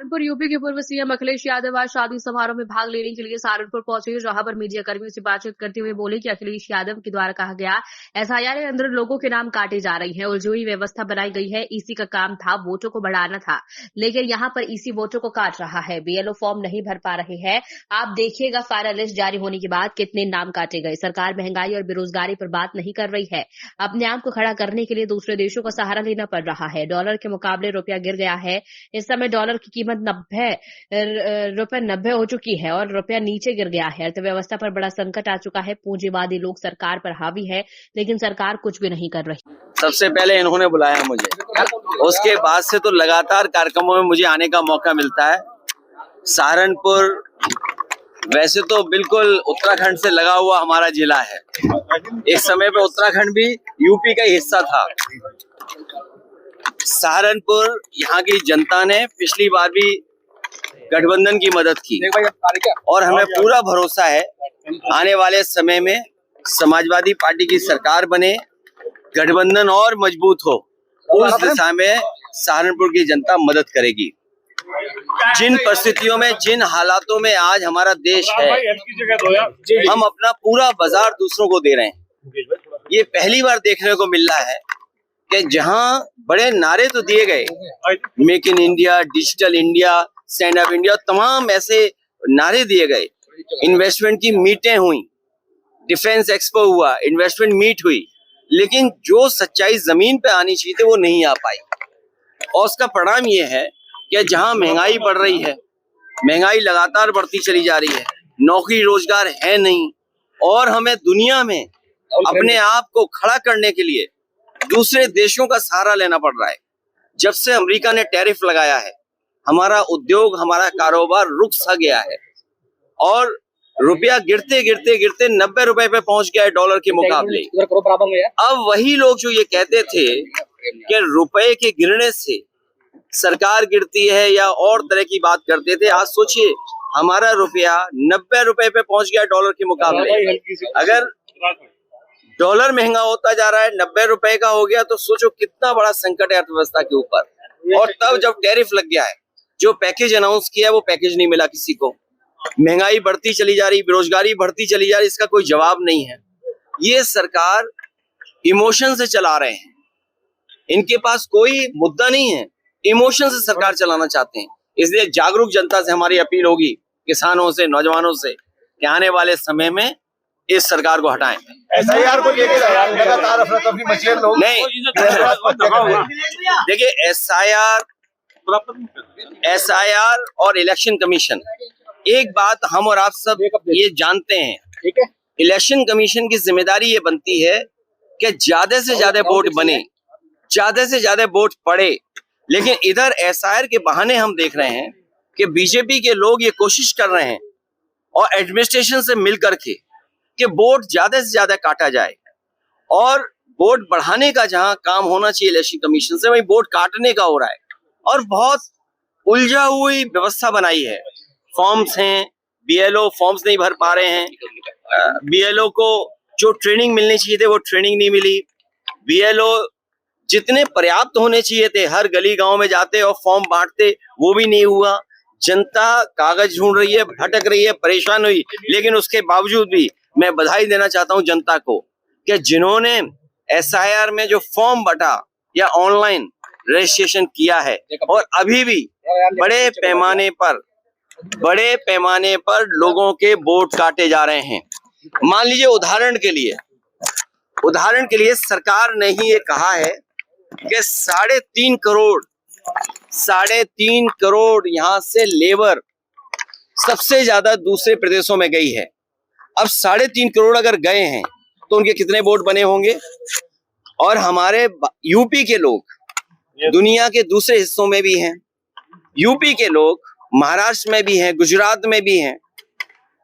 Saharanpur UP के पूर्व CM Akhilesh Yadav आज शादी समारोह में भाग लेने के लिए सहारनपुर पहुंचे, जहां पर मीडिया कर्मियों से बातचीत करते हुए बोले कि अखिलेश यादव के द्वारा कहा गया एसआईआर के अंदर लोगों के नाम काटे जा रही है, उलझी हुई व्यवस्था बनाई गई है। ईसी का काम था वोटों को बढ़ाना था, लेकिन यहाँ पर ईसी वोटों को काट रहा है। बीएलओ फॉर्म नहीं भर पा रहे हैं। आप देखिएगा फाइनल लिस्ट जारी होने के बाद कितने नाम काटे गए। सरकार महंगाई और बेरोजगारी पर बात नहीं कर रही है। अपने आप को खड़ा करने के लिए दूसरे देशों का सहारा लेना पड़ रहा है। डॉलर के मुकाबले रुपया गिर गया है। इस समय डॉलर की कीमत ₹90 हो चुकी है और रुपया नीचे गिर गया है। अर्थव्यवस्था पर बड़ा संकट आ चुका है। पूंजीवादी लोग सरकार पर हावी है, लेकिन सरकार कुछ भी नहीं कर रही। सबसे पहले इन्होंने बुलाया मुझे, उसके बाद से तो लगातार कार्यक्रमों में मुझे आने का मौका मिलता है। सहारनपुर वैसे तो बिल्कुल उत्तराखंड से लगा हुआ हमारा जिला है। एक समय पे उत्तराखंड भी यूपी का ही हिस्सा था। सहारनपुर यहाँ की जनता ने पिछली बार भी गठबंधन की मदद की और हमें पूरा भरोसा है आने वाले समय में समाजवादी पार्टी की सरकार बने, गठबंधन और मजबूत हो, उस दिशा में सहारनपुर की जनता मदद करेगी। जिन परिस्थितियों में, जिन हालातों में आज हमारा देश है, हम अपना पूरा बाजार दूसरों को दे रहे हैं। ये पहली बार देखने को मिल रहा है कि जहां बड़े नारे तो दिए गए, make in India, digital India, stand up India, तमाम ऐसे नारे दिए गए। इन्वेस्टमेंट की मीटें हुई, डिफेंस एक्सपो हुआ, इन्वेस्टमेंट मीट हुई, लेकिन जो सच्चाई जमीन पे आनी चाहिए थी वो नहीं आ पाई। और उसका परिणाम ये है कि जहां महंगाई बढ़ रही है, महंगाई लगातार बढ़ती चली जा रही है, नौकरी रोजगार है नहीं, और हमें दुनिया में अपने आप को खड़ा करने के लिए दूसरे देशों का सहारा लेना पड़ रहा है। जब से अमेरिका ने टैरिफ लगाया है, हमारा उद्योग, हमारा कारोबार रुक सा गया है और रुपया गिरते गिरते गिरते ₹90 पे पहुंच गया है डॉलर के मुकाबले। अब वही लोग जो ये कहते थे कि रुपए के गिरने से सरकार गिरती है या और तरह की बात करते थे, आज सोचिए हमारा रुपया ₹90 पे पहुंच गया डॉलर के मुकाबले। अगर डॉलर महंगा होता जा रहा है, ₹90 का हो गया, तो सोचो कितना बड़ा संकट है अर्थव्यवस्था के ऊपर। और तब जब टैरिफ लग गया है, जो पैकेज अनाउंस किया है वो पैकेज नहीं मिला किसी को। महंगाई बढ़ती चली जा रही, बेरोजगारी बढ़ती चली जा रही, इसका कोई जवाब नहीं है। ये सरकार इमोशन से चला रहे हैं, इनके पास कोई मुद्दा नहीं है, इमोशन से सरकार चलाना चाहते हैं। इसलिए जागरूक जनता से हमारी अपील होगी, किसानों से, नौजवानों से, कि आने वाले समय में इस सरकार को हटाएं। एसआईआर को लगातार अफरा-तफरी मची है लोग नहीं, देखिए एसआईआर और इलेक्शन कमीशन, एक बात हम और आप सब ये जानते हैं, ठीक है, इलेक्शन कमीशन की जिम्मेदारी ये बनती है कि ज्यादा से ज्यादा वोट बने, ज्यादा से ज्यादा वोट पड़े। लेकिन इधर एसआईआर के बहाने हम देख रहे हैं कि बीजेपी के लोग ये कोशिश कर रहे हैं और एडमिनिस्ट्रेशन से मिलकर के कि वोट ज्यादा से ज्यादा काटा जाए, और वोट बढ़ाने का जहां काम होना चाहिए इलेक्शन कमीशन से, वहीं वोट काटने का हो रहा है। और बहुत उलझा हुई व्यवस्था बनाई है। फॉर्म्स हैं, बीएलओ फॉर्म्स नहीं भर पा रहे हैं, बीएलओ को जो ट्रेनिंग मिलनी चाहिए थे वो ट्रेनिंग नहीं मिली, बीएलओ जितने पर्याप्त होने चाहिए थे हर गली गांव में जाते और फॉर्म बांटते, वो भी नहीं हुआ। जनता कागज ढूंढ रही है, भटक रही है, परेशान हुई। लेकिन उसके बावजूद भी मैं बधाई देना चाहता हूं जनता को कि जिन्होंने एसआईआर में जो फॉर्म बटा या ऑनलाइन रजिस्ट्रेशन किया है, और अभी भी बड़े पैमाने पर लोगों के वोट काटे जा रहे हैं। मान लीजिए उदाहरण के लिए सरकार ने ही ये कहा है कि 3.5 करोड़ यहाँ से लेबर सबसे ज्यादा दूसरे प्रदेशों में गई है। अब 3.5 करोड़ अगर गए हैं तो उनके कितने वोट बने होंगे? और हमारे यूपी के लोग दुनिया के दूसरे हिस्सों में भी हैं, यूपी के लोग महाराष्ट्र में भी हैं, गुजरात में भी हैं,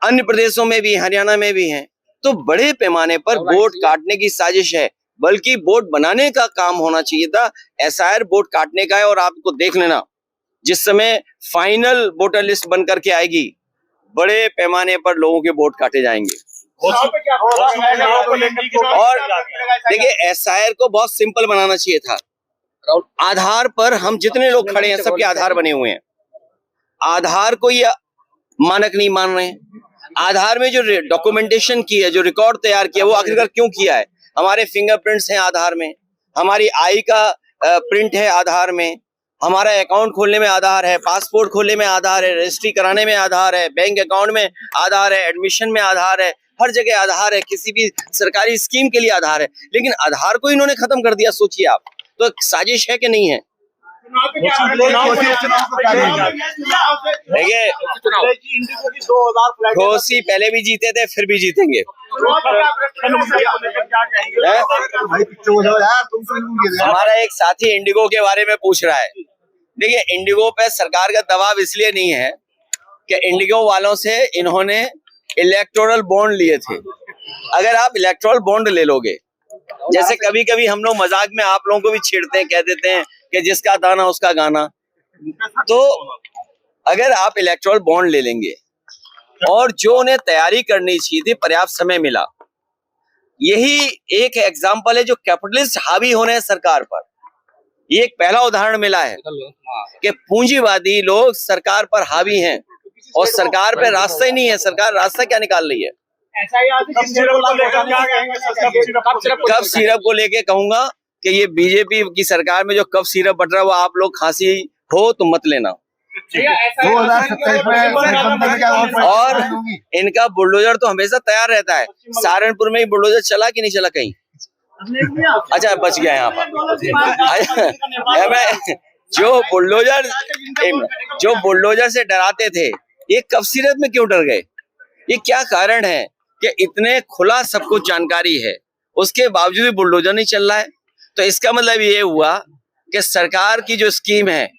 अन्य प्रदेशों में भी, हरियाणा में भी हैं। तो बड़े पैमाने पर वोट काटने की साजिश है, बल्कि वोट बनाने का काम होना चाहिए था। एसआईआर वोट काटने का है। और आपको देख लेना, जिस समय फाइनल वोटर लिस्ट बन करके आएगी, बड़े पैमाने पर लोगों के वोट काटे जाएंगे। और देखिए, एसआईआर को बहुत सिंपल बनाना चाहिए था। आधार पर हम जितने लोग खड़े हैं सबके आधार बने हुए हैं। आधार को ये मानक नहीं मान रहे हैं। आधार में जो डॉक्यूमेंटेशन की है, जो रिकॉर्ड तैयार किया, वो आखिरकार क्यों किया है? हमारे फिंगरप्रिंट्स हैं आधार में, हमारी आई का प्रिंट है आधार में, हमारा अकाउंट खोलने में आधार है, पासपोर्ट खोलने में आधार है, रजिस्ट्री कराने में आधार है, बैंक अकाउंट में आधार है, एडमिशन में आधार है, हर जगह आधार है, किसी भी सरकारी स्कीम के लिए आधार है। लेकिन आधार को इन्होंने खत्म कर दिया। सोचिए आप, तो साजिश है कि नहीं है? देखिए, घोसी पहले भी जीते थे, फिर भी जीतेंगे। हमारा एक साथी इंडिगो के बारे में पूछ रहा है। देखिए, इंडिगो पे सरकार का दबाव इसलिए नहीं है कि इंडिगो वालों से इन्होंने इलेक्टोरल बॉन्ड लिए थे। अगर आप इलेक्टोरल बॉन्ड ले लोगे, जैसे कभी कभी हम लोग मजाक में आप लोगों को भी छेड़ते हैं, कह देते हैं कि जिसका दाना उसका गाना, तो अगर आप इलेक्टोरल बॉन्ड ले लेंगे और जो उन्हें तैयारी करनी चाहिए थी पर्याप्त समय मिला, यही एक एग्जाम्पल है जो कैपिटलिस्ट हावी होने हैं सरकार पर। ये एक पहला उदाहरण मिला है कि पूंजीवादी लोग सरकार पर हावी हैं और सरकार पे रास्ता ही नहीं है। सरकार रास्ता क्या निकाल रही है? कफ सिरप को लेके कहूंगा कि ये बीजेपी की सरकार में जो कफ सिरप बट रहा है वो आप लोग खांसी हो तो मत लेना। और इनका बुलडोजर तो हमेशा तैयार रहता है। सहारनपुर में ही बुलडोजर चला कि नहीं चला कहीं? अच्छा, बच गया यहाँ पर। जो बुलडोजर से डराते थे, ये कफ सिरप में क्यों डर गए? ये क्या कारण है कि इतने खुला सब कुछ जानकारी है, उसके बावजूद भी बुलडोजर नहीं चल रहा है? तो इसका मतलब ये हुआ कि सरकार की जो स्कीम है,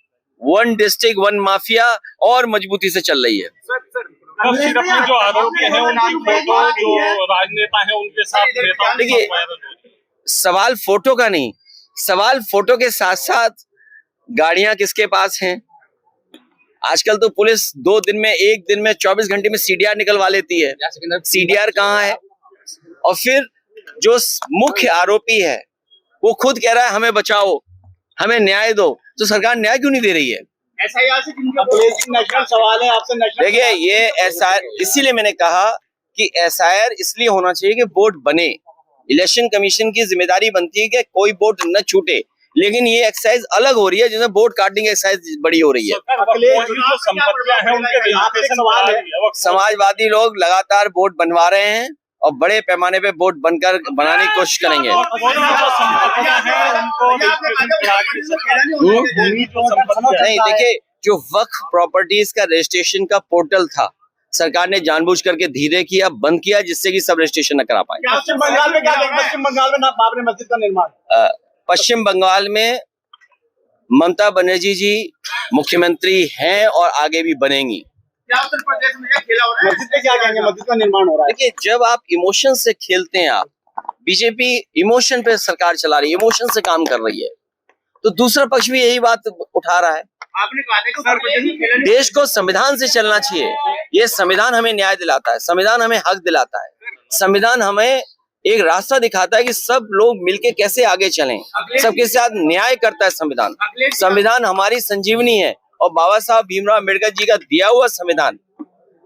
वन डिस्ट्रिक्ट वन माफिया, और मजबूती से चल रही है। जो आरोपी हैं उनकी फोटो, जो राजनेता हैं उनके साथ, देखिए, सवाल फोटो का नहीं, सवाल फोटो के साथ साथ गाड़ियां किसके पास हैं। आजकल तो पुलिस एक दिन में 24 घंटे में सीडीआर निकलवा लेती है। सीडीआर कहाँ है? और फिर जो मुख्य आरोपी है वो खुद कह रहा है हमें बचाओ, हमें न्याय दो, तो सरकार न्याय क्यों नहीं दे रही है? नेशनल सवाल है आपसे। देखिए, ये एसआईआर, इसीलिए मैंने कहा कि एसआईआर इसलिए होना चाहिए कि वोट बने। इलेक्शन कमीशन की जिम्मेदारी बनती है कि कोई वोट न छूटे, लेकिन ये एक्सरसाइज अलग हो रही है जिसमें वोट काटने की एक्सरसाइज बड़ी हो रही है। समाजवादी लोग लगातार वोट बनवा रहे हैं और बड़े पैमाने पे वोट बनाने की कोशिश करेंगे। नहीं, देखिए, जो वक्फ प्रॉपर्टीज का रजिस्ट्रेशन का पोर्टल था, सरकार ने जानबूझ करके धीरे किया, बंद किया, जिससे कि सब रजिस्ट्रेशन न करा पाए। पश्चिम बंगाल में क्या? पश्चिम बंगाल में बाबरी मस्जिद का निर्माण, पश्चिम बंगाल में ममता बनर्जी जी मुख्यमंत्री हैं और आगे भी बनेंगी। उत्तर प्रदेश में खेला हो रहा है, मस्जिद पे क्या कहेंगे? मस्जिद का निर्माण हो रहा है। देखिए, जब आप इमोशन से खेलते हैं, आप बीजेपी इमोशन पे सरकार चला रही है, इमोशन से काम कर रही है, तो दूसरा पक्ष भी यही बात उठा रहा है। आपने कहा कि देश को संविधान से चलना चाहिए। ये संविधान हमें न्याय दिलाता है, संविधान हमें हक दिलाता है, संविधान हमें एक रास्ता दिखाता है कि सब लोग मिलके कैसे आगे चलें, सबके साथ न्याय करता है संविधान। संविधान हमारी संजीवनी है और बाबा साहब भीमराव अम्बेडकर जी का दिया हुआ संविधान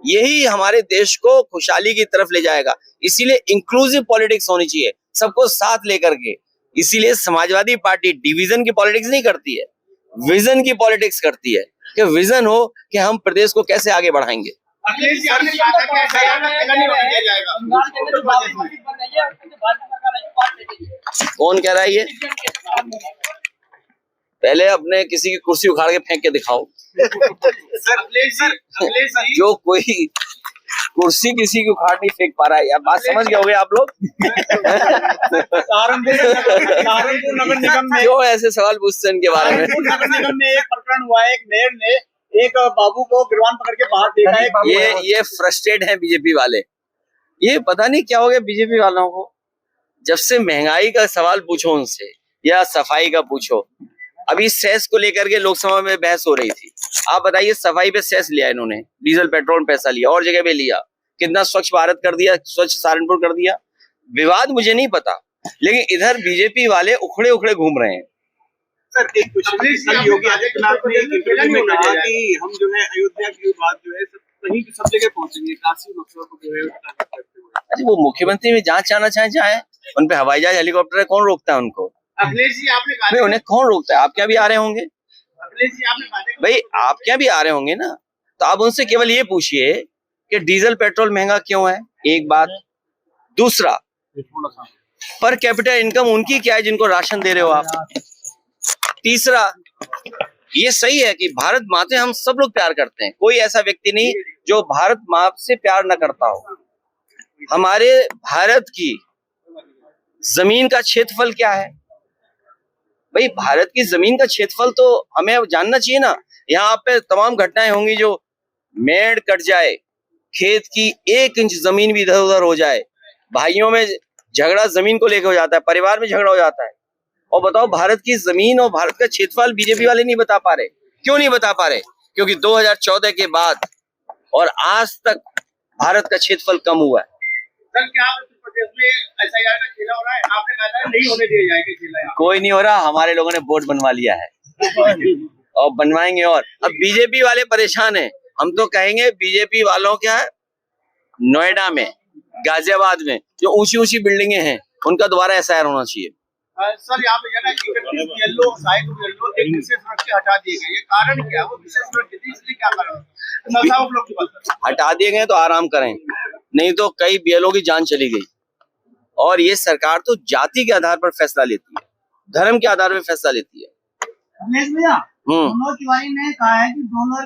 यही हमारे देश को खुशहाली की तरफ ले जाएगा। इसीलिए इंक्लूसिव पॉलिटिक्स होनी चाहिए, सबको साथ लेकर के। इसीलिए समाजवादी पार्टी डिवीजन की पॉलिटिक्स नहीं करती है, विजन की पॉलिटिक्स करती है कि विजन हो कि हम प्रदेश को कैसे आगे बढ़ाएंगे। कौन कह रहा है ये? पहले अपने किसी की कुर्सी उखाड़ के फेंक के दिखाओ। जो कोई कुर्सी किसी की उखाड़ नहीं फेंक पा रहा है, यार बात समझ गए होगे आप लोग? सहारनपुर नगर निगम में क्यों ऐसे सवाल पूछते हैं इनके बारे में? नगर निगम में एक प्रकरण हुआ है, एक मेयर ने एक बाबू को गिरवान पकड़ के बाहर देखा है। ये फ्रस्ट्रेट है बीजेपी वाले। ये पता नहीं क्या हो गया बीजेपी वालों को। जब से महंगाई का सवाल पूछो उनसे या सफाई का पूछो, अभी सेस को लेकर के लोकसभा में बहस हो रही थी। आप बताइए, सफाई पे सेस लिया इन्होंने, डीजल पेट्रोल पैसा लिया, और जगह पे लिया, कितना स्वच्छ भारत कर दिया, स्वच्छ सहारनपुर कर दिया। विवाद मुझे नहीं पता, लेकिन इधर बीजेपी वाले उखड़े उखड़े घूम रहे हैं। सर एक क्वेश्चन, योगी आदित्यनाथ ने एक इंटरव्यू में कहा कि हम जो है अयोध्या की बात जो है कहीं सब जगह पहुंचेंगे, काशी मथुरा को जो है करते हुए। अरे वो मुख्यमंत्री में जहाँ जाना चाहे जाए, उन पे हवाई जहाज हेलीकॉप्टर है, कौन रोकता है उनको? अखिलेश जी आपने कहा भाई उन्हें कौन रोकता है? आप क्या भी आ रहे होंगे अखिलेश जी आपने कहा भाई, आप क्या भी आ रहे होंगे ना, तो आप उनसे केवल ये पूछिए कि डीजल पेट्रोल महंगा क्यों है, एक बात। दूसरा, पर कैपिटल इनकम उनकी क्या है जिनको राशन दे रहे हो आप? तीसरा, ये सही है कि भारत माँ से हम सब लोग प्यार करते हैं, कोई ऐसा व्यक्ति नहीं जो भारत माँ से प्यार न करता हो। हमारे भारत की जमीन का क्षेत्रफल क्या है भाई? भारत की जमीन का क्षेत्रफल तो हमें जानना चाहिए ना। यहाँ पे तमाम घटनाएं होंगी, जो मेड़ कट जाए, खेत की 1 इंच जमीन भी इधर उधर हो जाए, भाइयों में झगड़ा जमीन को लेकर हो जाता है, परिवार में झगड़ा हो जाता है। और बताओ, भारत की जमीन और भारत का क्षेत्रफल बीजेपी वाले नहीं बता पा रहे। क्यों नहीं बता पा रहे? क्योंकि 2014 के बाद और आज तक भारत का क्षेत्रफल कम हुआ है। सर क्या उत्तर प्रदेश में एसआईआर का खेला हो रहा है? आपने कहा था नहीं होने दिया जाएगा खेला। कोई नहीं हो रहा, हमारे लोगों ने बोर्ड बनवा लिया है और बनवाएंगे। और अब बीजेपी वाले परेशान हैं, हम तो कहेंगे बीजेपी वालों क्या है, नोएडा में, गाजियाबाद में जो ऊंची ऊंची बिल्डिंगें हैं, उनका दोबारा एसआईआर होना चाहिए। सर यहाँ पे जो है ना 31 येलो साइड येलो एक विशेष रूप से हटा दिए गए, ये कारण क्या है? वो विशेष रूप से इसलिए क्या कारण नशा उपलब्ध की बात हटा दिए गए तो आराम करें, नहीं तो कई बीएलओ की जान चली गई। और ये सरकार तो जाति के आधार पर फैसला लेती है, धर्म के आधार पर फैसला लेती है। भैया मनोज तिवारी ने कहा है कि दोनों